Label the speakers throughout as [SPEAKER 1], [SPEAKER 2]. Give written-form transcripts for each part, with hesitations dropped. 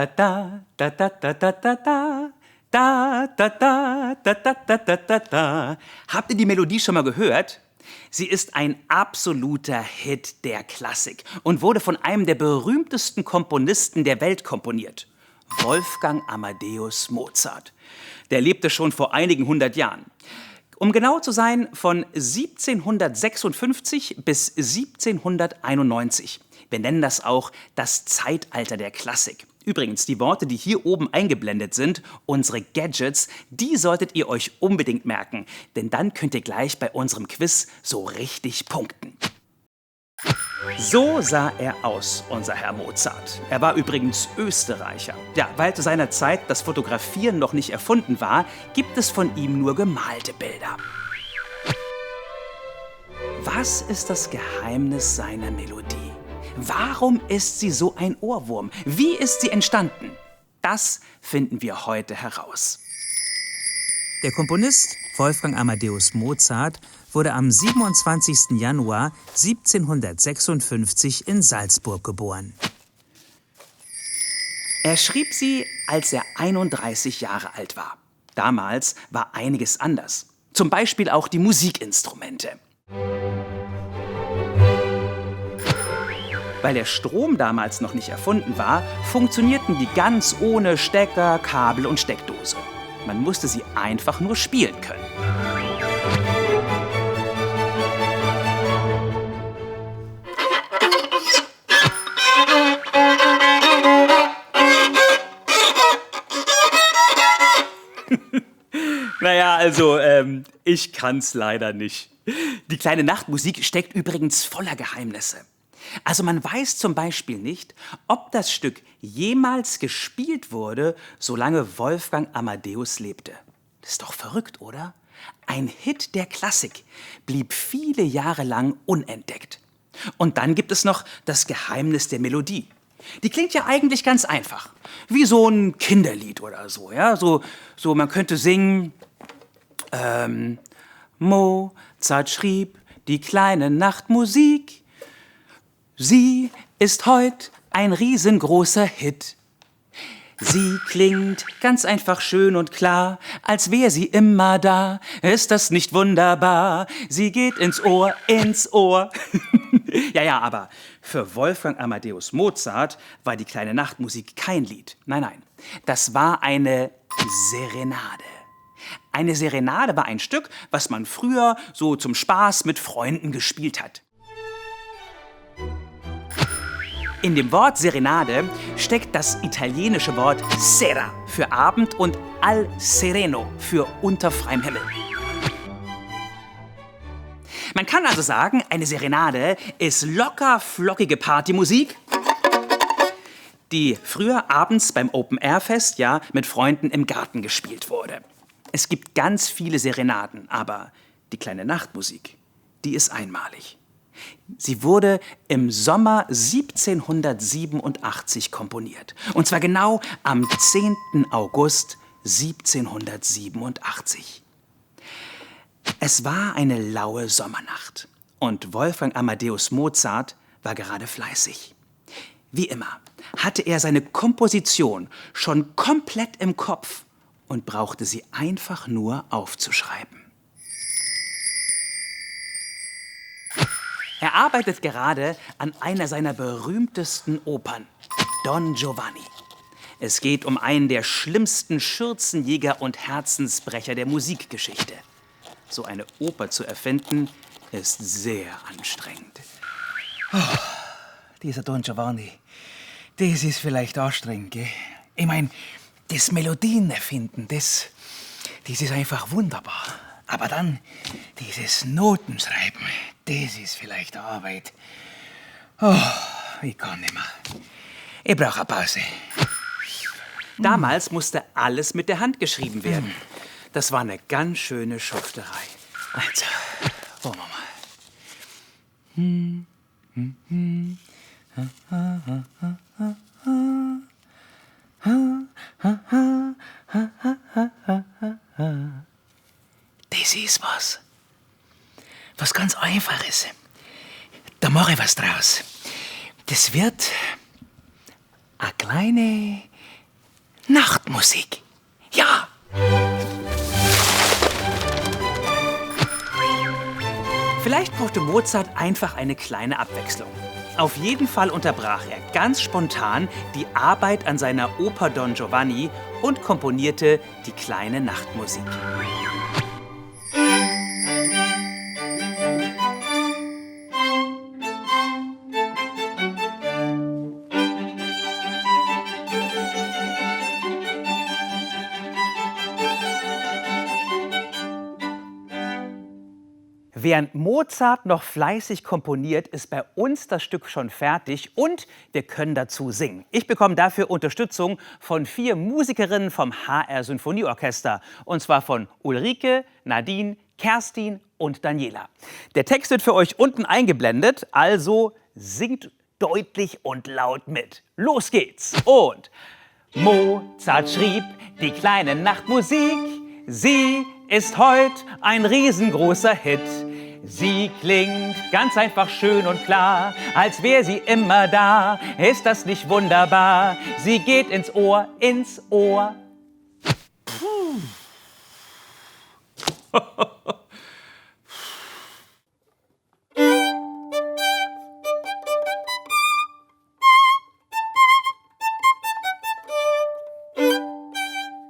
[SPEAKER 1] da da da da da da da da. Da, da, da, da, da, da, da, da, da. Habt ihr die Melodie schon mal gehört? Sie ist ein absoluter Hit der Klassik und wurde von einem der berühmtesten Komponisten der Welt komponiert. Wolfgang Amadeus Mozart. Der lebte schon vor einigen hundert Jahren. Um genau zu sein, von 1756 bis 1791. Wir nennen das auch das Zeitalter der Klassik. Übrigens, die Worte, die hier oben eingeblendet sind, unsere Gadgets, die solltet ihr euch unbedingt merken. Denn dann könnt ihr gleich bei unserem Quiz so richtig punkten. So sah er aus, unser Herr Mozart. Er war übrigens Österreicher. Ja, weil zu seiner Zeit das Fotografieren noch nicht erfunden war, gibt es von ihm nur gemalte Bilder. Was ist das Geheimnis seiner Melodie? Warum ist sie so ein Ohrwurm? Wie ist sie entstanden? Das finden wir heute heraus.
[SPEAKER 2] Der Komponist Wolfgang Amadeus Mozart wurde am 27. Januar 1756 in Salzburg geboren.
[SPEAKER 1] Er schrieb sie, als er 31 Jahre alt war. Damals war einiges anders. Zum Beispiel auch die Musikinstrumente. Weil der Strom damals noch nicht erfunden war, funktionierten die ganz ohne Stecker, Kabel und Steckdose. Man musste sie einfach nur spielen können. Naja, also, ich kann's leider nicht. Die kleine Nachtmusik steckt übrigens voller Geheimnisse. Also man weiß zum Beispiel nicht, ob das Stück jemals gespielt wurde, solange Wolfgang Amadeus lebte. Das ist doch verrückt, oder? Ein Hit der Klassik blieb viele Jahre lang unentdeckt. Und dann gibt es noch das Geheimnis der Melodie. Die klingt ja eigentlich ganz einfach, wie so ein Kinderlied oder so. Ja? So man könnte singen, Mozart schrieb die kleine Nachtmusik. Sie ist heut ein riesengroßer Hit. Sie klingt ganz einfach schön und klar, als wäre sie immer da. Ist das nicht wunderbar? Sie geht ins Ohr, ins Ohr. Ja, aber für Wolfgang Amadeus Mozart war die kleine Nachtmusik kein Lied. Nein, das war eine Serenade. Eine Serenade war ein Stück, was man früher so zum Spaß mit Freunden gespielt hat. In dem Wort Serenade steckt das italienische Wort sera für Abend und al sereno für unter freiem Himmel. Man kann also sagen, eine Serenade ist locker flockige Partymusik, die früher abends beim Open-Air-Fest mit Freunden im Garten gespielt wurde. Es gibt ganz viele Serenaden, aber die kleine Nachtmusik, die ist einmalig. Sie wurde im Sommer 1787 komponiert. Und zwar genau am 10. August 1787. Es war eine laue Sommernacht. Und Wolfgang Amadeus Mozart war gerade fleißig. Wie immer hatte er seine Komposition schon komplett im Kopf und brauchte sie einfach nur aufzuschreiben. Er arbeitet gerade an einer seiner berühmtesten Opern, Don Giovanni. Es geht um einen der schlimmsten Schürzenjäger und Herzensbrecher der Musikgeschichte. So eine Oper zu erfinden, ist sehr anstrengend.
[SPEAKER 3] Oh, dieser Don Giovanni, das ist vielleicht anstrengend, gell? Ich meine, das Melodien erfinden, das ist einfach wunderbar. Aber dann dieses Notenschreiben, das ist vielleicht Arbeit. Oh, ich kann nicht mehr. Ich brauche eine Pause.
[SPEAKER 1] Damals musste alles mit der Hand geschrieben werden. Das war eine ganz schöne Schufterei.
[SPEAKER 3] Also, wollen wir mal. Das ist was. Was ganz Einfaches. Da mache ich was draus. Das wird eine kleine Nachtmusik. Ja.
[SPEAKER 1] Vielleicht brauchte Mozart einfach eine kleine Abwechslung. Auf jeden Fall unterbrach er ganz spontan die Arbeit an seiner Oper Don Giovanni und komponierte die kleine Nachtmusik. Während Mozart noch fleißig komponiert, ist bei uns das Stück schon fertig und wir können dazu singen. Ich bekomme dafür Unterstützung von 4 Musikerinnen vom HR Sinfonieorchester. Und zwar von Ulrike, Nadine, Kerstin und Daniela. Der Text wird für euch unten eingeblendet, also singt deutlich und laut mit. Los geht's! Und Mozart schrieb die kleine Nachtmusik. Sie ist heut ein riesengroßer Hit. Sie klingt ganz einfach schön und klar, als wäre sie immer da. Ist das nicht wunderbar? Sie geht ins Ohr, ins Ohr.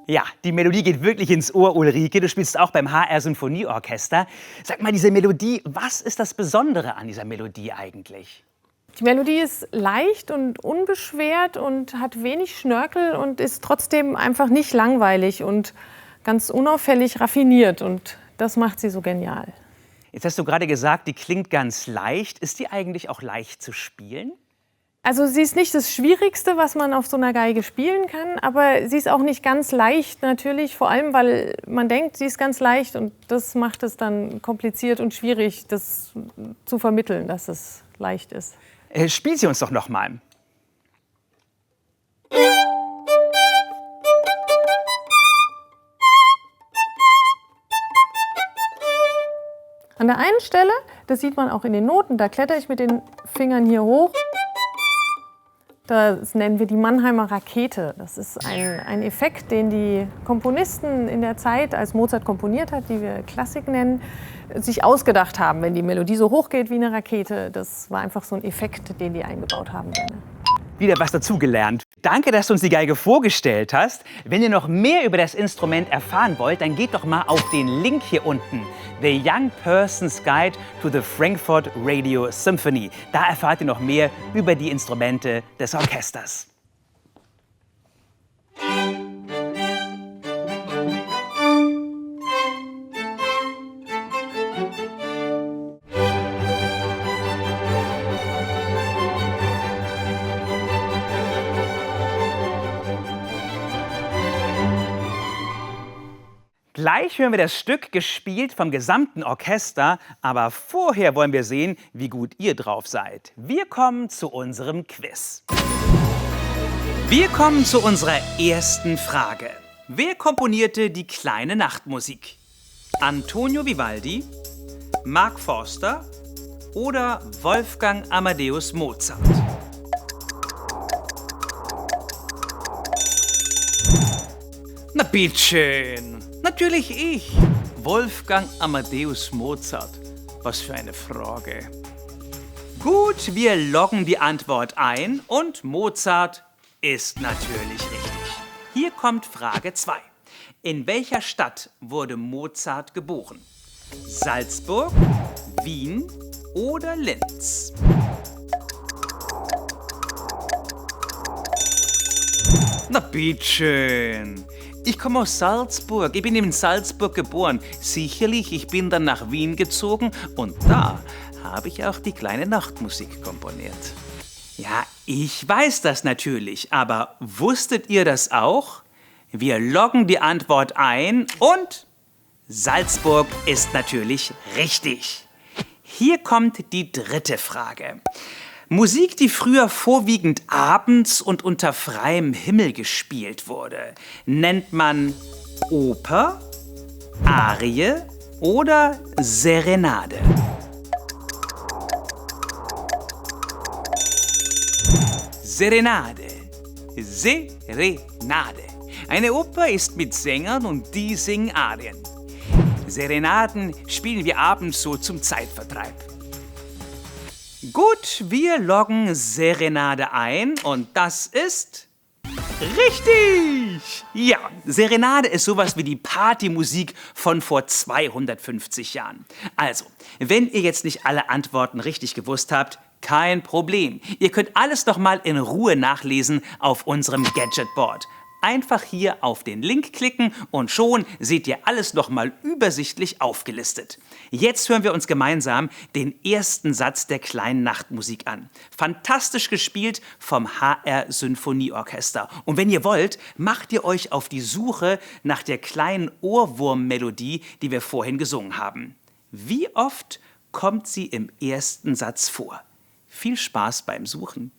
[SPEAKER 1] Ja, die Melodie geht wirklich ins Ohr, Ulrike. Du spielst auch beim HR Sinfonieorchester. Sag mal, diese Melodie, was ist das Besondere an dieser Melodie eigentlich?
[SPEAKER 4] Die Melodie ist leicht und unbeschwert und hat wenig Schnörkel und ist trotzdem einfach nicht langweilig und ganz unauffällig raffiniert. Und das macht sie so genial.
[SPEAKER 1] Jetzt hast du gerade gesagt, die klingt ganz leicht. Ist die eigentlich auch leicht zu spielen?
[SPEAKER 4] Also sie ist nicht das Schwierigste, was man auf so einer Geige spielen kann, aber sie ist auch nicht ganz leicht natürlich, vor allem weil man denkt, sie ist ganz leicht und das macht es dann kompliziert und schwierig, das zu vermitteln, dass es leicht ist.
[SPEAKER 1] Spiel sie uns doch noch mal.
[SPEAKER 4] An der einen Stelle, das sieht man auch in den Noten, da klettere ich mit den Fingern hier hoch. Das nennen wir die Mannheimer Rakete. Das ist ein Effekt, den die Komponisten in der Zeit, als Mozart komponiert hat, die wir Klassik nennen, sich ausgedacht haben, wenn die Melodie so hoch geht wie eine Rakete. Das war einfach so ein Effekt, den die eingebaut haben gerne.
[SPEAKER 1] Wieder was dazugelernt. Danke, dass du uns die Geige vorgestellt hast. Wenn ihr noch mehr über das Instrument erfahren wollt, dann geht doch mal auf den Link hier unten. The Young Person's Guide to the Frankfurt Radio Symphony. Da erfahrt ihr noch mehr über die Instrumente des Orchesters. Gleich hören wir das Stück gespielt vom gesamten Orchester, aber vorher wollen wir sehen, wie gut ihr drauf seid. Wir kommen zu unserem Quiz. Wir kommen zu unserer ersten Frage. Wer komponierte die kleine Nachtmusik? Antonio Vivaldi, Mark Forster oder Wolfgang Amadeus Mozart? Na bitteschön. Natürlich ich, Wolfgang Amadeus Mozart. Was für eine Frage. Gut, wir loggen die Antwort ein und Mozart ist natürlich richtig. Hier kommt Frage 2. In welcher Stadt wurde Mozart geboren? Salzburg, Wien oder Linz? Na bitteschön. Ich komme aus Salzburg. Ich bin in Salzburg geboren. Sicherlich, ich bin dann nach Wien gezogen und da habe ich auch die kleine Nachtmusik komponiert. Ja, ich weiß das natürlich, aber wusstet ihr das auch? Wir loggen die Antwort ein und Salzburg ist natürlich richtig. Hier kommt die dritte Frage. Musik, die früher vorwiegend abends und unter freiem Himmel gespielt wurde, nennt man Oper, Arie oder Serenade. Serenade. Serenade. Eine Oper ist mit Sängern und die singen Arien. Serenaden spielen wir abends so zum Zeitvertreib. Gut, wir loggen Serenade ein und das ist... Richtig! Ja, Serenade ist sowas wie die Partymusik von vor 250 Jahren. Also, wenn ihr jetzt nicht alle Antworten richtig gewusst habt, kein Problem. Ihr könnt alles noch mal in Ruhe nachlesen auf unserem Gadgetboard. Einfach hier auf den Link klicken und schon seht ihr alles noch mal übersichtlich aufgelistet. Jetzt hören wir uns gemeinsam den ersten Satz der kleinen Nachtmusik an. Fantastisch gespielt vom HR Sinfonieorchester. Und wenn ihr wollt, macht ihr euch auf die Suche nach der kleinen Ohrwurmmelodie, die wir vorhin gesungen haben. Wie oft kommt sie im ersten Satz vor? Viel Spaß beim Suchen.